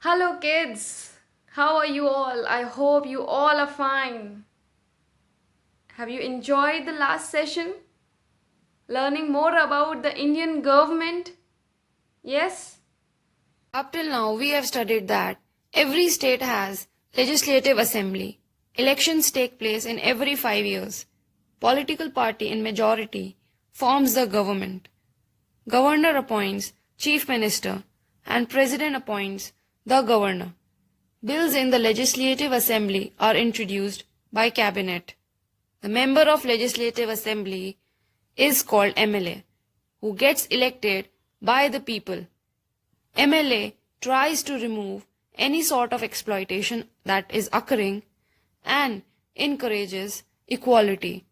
Hello, kids. How are you all? I hope you all are fine. Have you enjoyed the last session? Learning more about the Indian government? Yes? Up till now, we have studied that every state has legislative assembly. Elections take place in every 5 years. Political party in majority forms the government. Governor appoints chief minister and president appoints the governor. Bills in the legislative assembly are introduced by cabinet. The member of legislative assembly is called MLA, who gets elected by the people. MLA tries to remove any sort of exploitation that is occurring and encourages equality.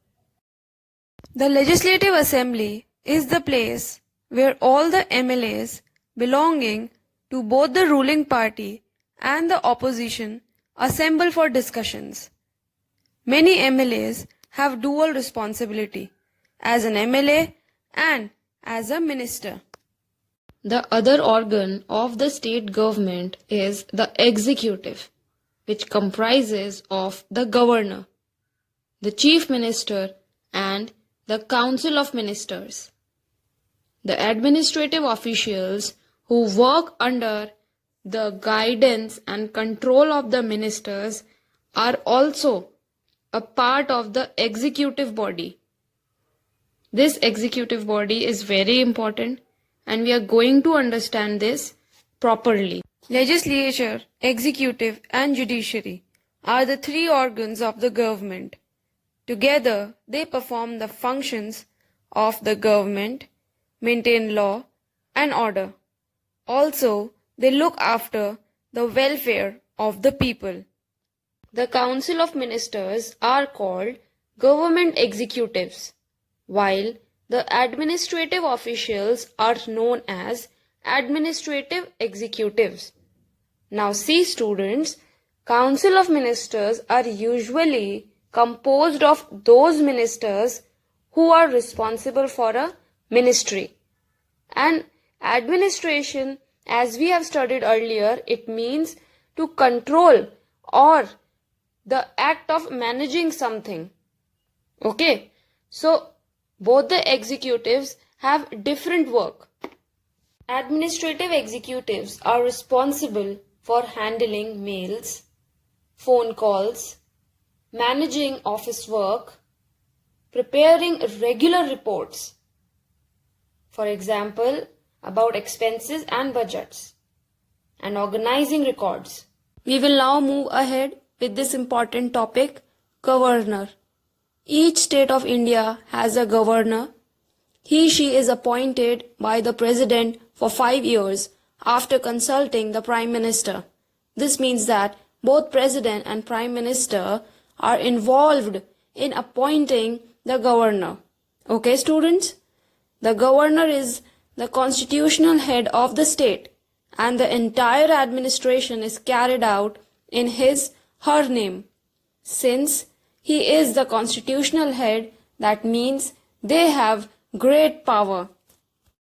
The Legislative Assembly is the place where all the MLAs belonging to both the ruling party and the opposition assemble for discussions. Many MLAs have dual responsibility as an MLA and as a minister. The other organ of the state government is the executive, which comprises of the governor, the chief minister, and the council of ministers. The administrative officials who work under the guidance and control of the ministers are also a part of the executive body. This executive body is very important and we are going to understand this properly. Legislature, executive and judiciary are the three organs of the government. Together, they perform the functions of the government, maintain law and order. Also, they look after the welfare of the people. The Council of Ministers are called government executives, while the administrative officials are known as administrative executives. Now see students, Council of Ministers are usually composed of those ministers who are responsible for a ministry. And administration, as we have studied earlier, it means to control or the act of managing something. Okay, so both the executives have different work. Administrative executives are responsible for handling mails, phone calls, managing office work, preparing regular reports, for example, about expenses and budgets, and organizing records. We will now move ahead with this important topic, governor. Each state of India has a governor. She is appointed by the president for 5 years after consulting the prime minister. This means that both president and prime minister are involved in appointing the governor. Okay, students? The governor is the constitutional head of the state and the entire administration is carried out in her name. Since he is the constitutional head, that means they have great power.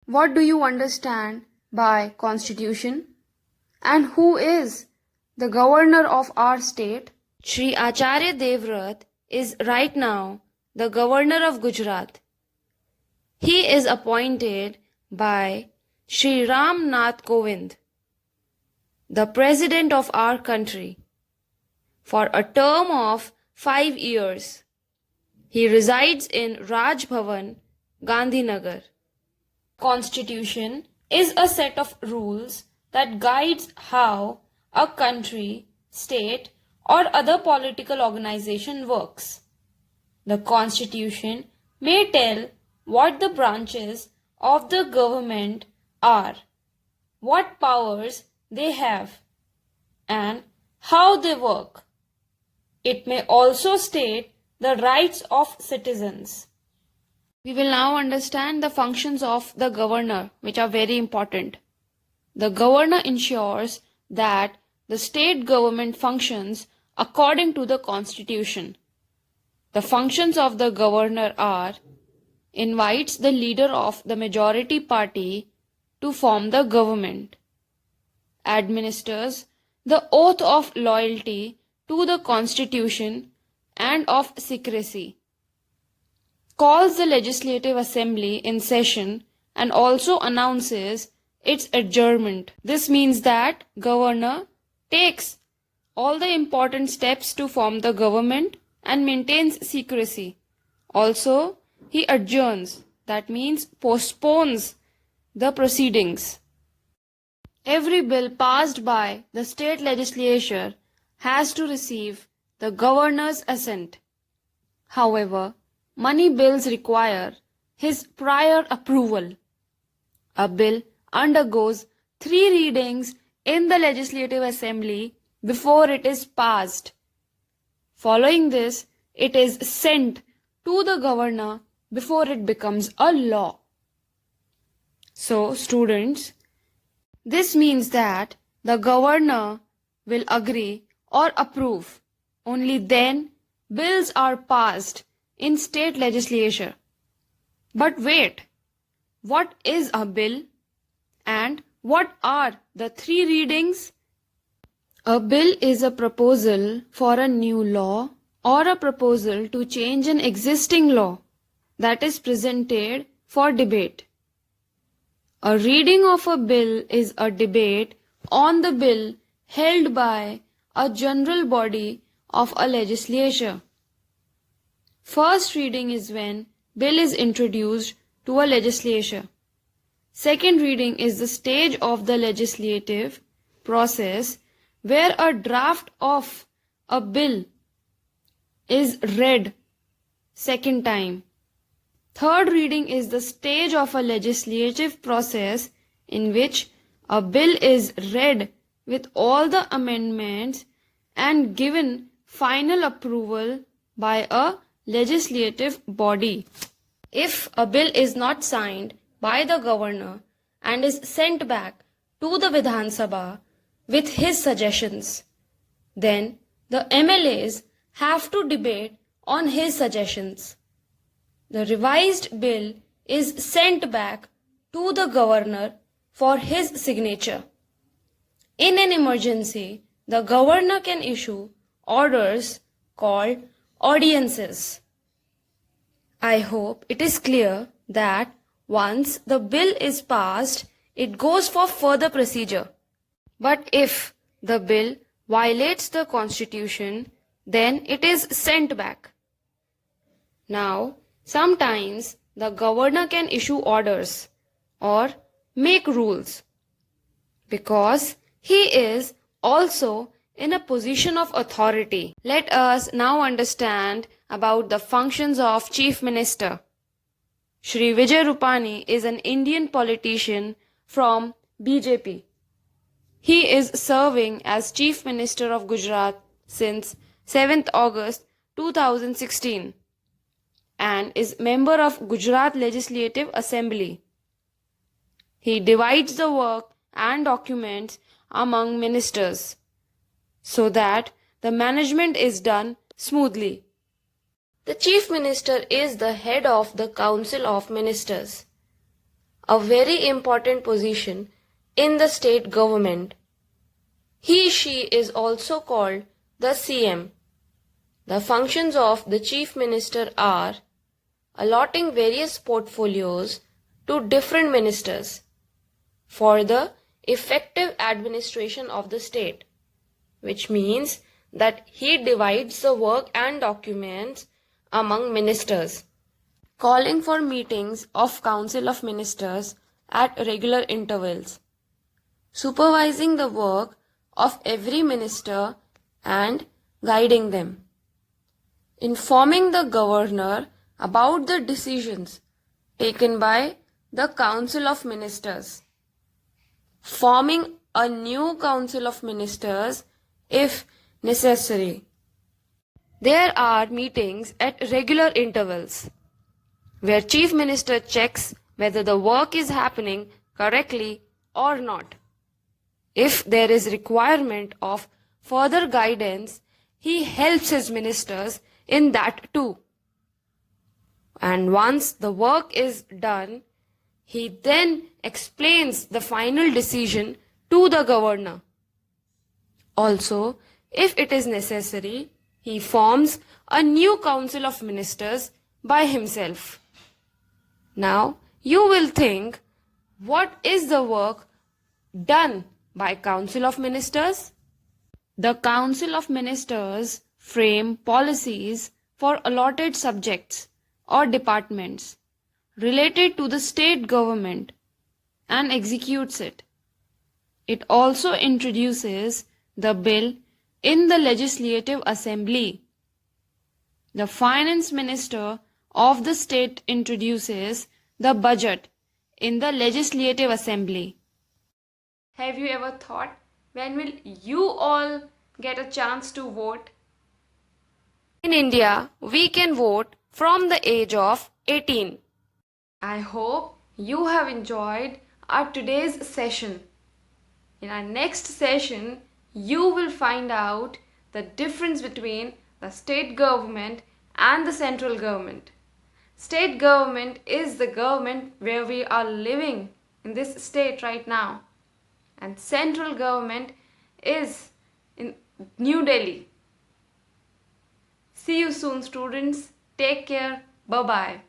What do you understand by constitution? And who is the governor of our state? Shri Acharya Devrat is right now the governor of Gujarat. He is appointed by Shri Ram Nath Kovind, the president of our country, for a term of 5 years. He resides in Raj Bhavan, Gandhinagar. Constitution is a set of rules that guides how a country, state, or other political organization works. The Constitution may tell what the branches of the government are, what powers they have, and how they work. It may also state the rights of citizens. We will now understand the functions of the governor, which are very important. The governor ensures that the state government functions according to the constitution. The functions of the governor are: invites the leader of the majority party to form the government, administers the oath of loyalty to the Constitution and of secrecy, calls the Legislative Assembly in session and also announces its adjournment. This means that governor takes all the important steps to form the government and maintains secrecy. Also, he adjourns, that means postpones the proceedings. Every bill passed by the state legislature has to receive the governor's assent. However, money bills require his prior approval. A bill undergoes 3 readings in the Legislative Assembly before it is passed. Following this, it is sent to the governor before it becomes a law. So, students, this means that the governor will agree or approve. Only then bills are passed in state legislature. But wait, what is a bill? And what are the 3 readings? A bill is a proposal for a new law or a proposal to change an existing law that is presented for debate. A reading of a bill is a debate on the bill held by a general body of a legislature. First reading is when bill is introduced to a legislature. Second reading is the stage of the legislative process where a draft of a bill is read second time. Third reading is the stage of a legislative process in which a bill is read with all the amendments and given final approval by a legislative body. If a bill is not signed by the governor and is sent back to the Vidhan Sabha with his suggestions, then the MLAs have to debate on his suggestions. The revised bill is sent back to the governor for his signature. In an emergency, the governor can issue orders called audiences. I hope it is clear that once the bill is passed, it goes for further procedure. But if the bill violates the constitution, then it is sent back. Now, sometimes the governor can issue orders or make rules because he is also in a position of authority. Let us now understand about the functions of Chief Minister. Shri Vijay Rupani is an Indian politician from BJP. He is serving as Chief Minister of Gujarat since 7th August 2016 and is member of Gujarat Legislative Assembly. He divides the work and documents among ministers so that the management is done smoothly. The Chief Minister is the head of the Council of Ministers, a very important position in the state government. She is also called the CM. The functions of the Chief Minister are allotting various portfolios to different ministers for the effective administration of the state, which means that he divides the work and documents among ministers, calling for meetings of Council of Ministers at regular intervals, supervising the work of every minister and guiding them, informing the governor about the decisions taken by the Council of Ministers, forming a new Council of Ministers if necessary. There are meetings at regular intervals where Chief Minister checks whether the work is happening correctly or not. If there is requirement of further guidance, he helps his ministers in that too. And once the work is done, he then explains the final decision to the governor. Also, if it is necessary, he forms a new council of ministers by himself. Now, you will think, what is the work done by Council of Ministers? The Council of Ministers frame policies for allotted subjects or departments related to the state government and executes it. It also introduces the bill in the Legislative Assembly. The Finance Minister of the state introduces the budget in the Legislative Assembly. Have you ever thought, when will you all get a chance to vote? In India, we can vote from the age of 18. I hope you have enjoyed our today's session. In our next session, you will find out the difference between the state government and the central government. State government is the government where we are living in this state right now. And central government is in New Delhi. See you soon, students. Take care. Bye-bye.